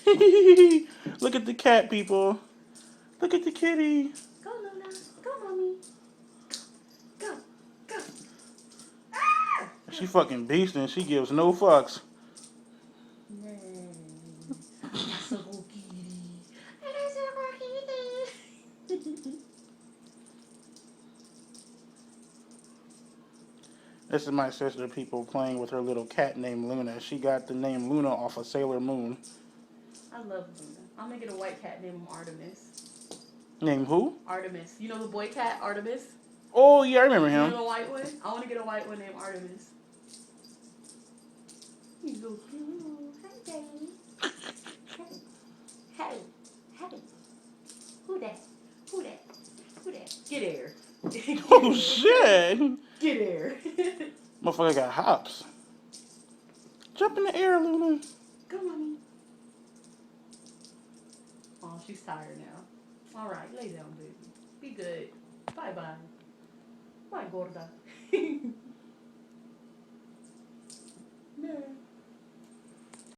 Look at the cat, people. Look at the kitty. Go, Luna. Go, mommy. Go. Go. Ah! She fucking beast and she gives no fucks. Nee. That's a little kitty. That's a little kitty. This is my sister, people, playing with her little cat named Luna. She got the name Luna off of Sailor Moon. I love Luna. I'm gonna get a white cat named Artemis. Name who? Artemis. You know the boy cat, Artemis? Oh, yeah, I remember You know him. the white one? I want to get a white one named Artemis. He's so cute. Hi, baby. Hey. Hey. Who that? Who that? Who that? Get here. Oh, shit. Get here. Motherfucker got hops. Jump in the air, Luna. Go, mommy. Oh, she's tired now. All right, lay down, baby. Be good. Bye-bye. Bye, gorda.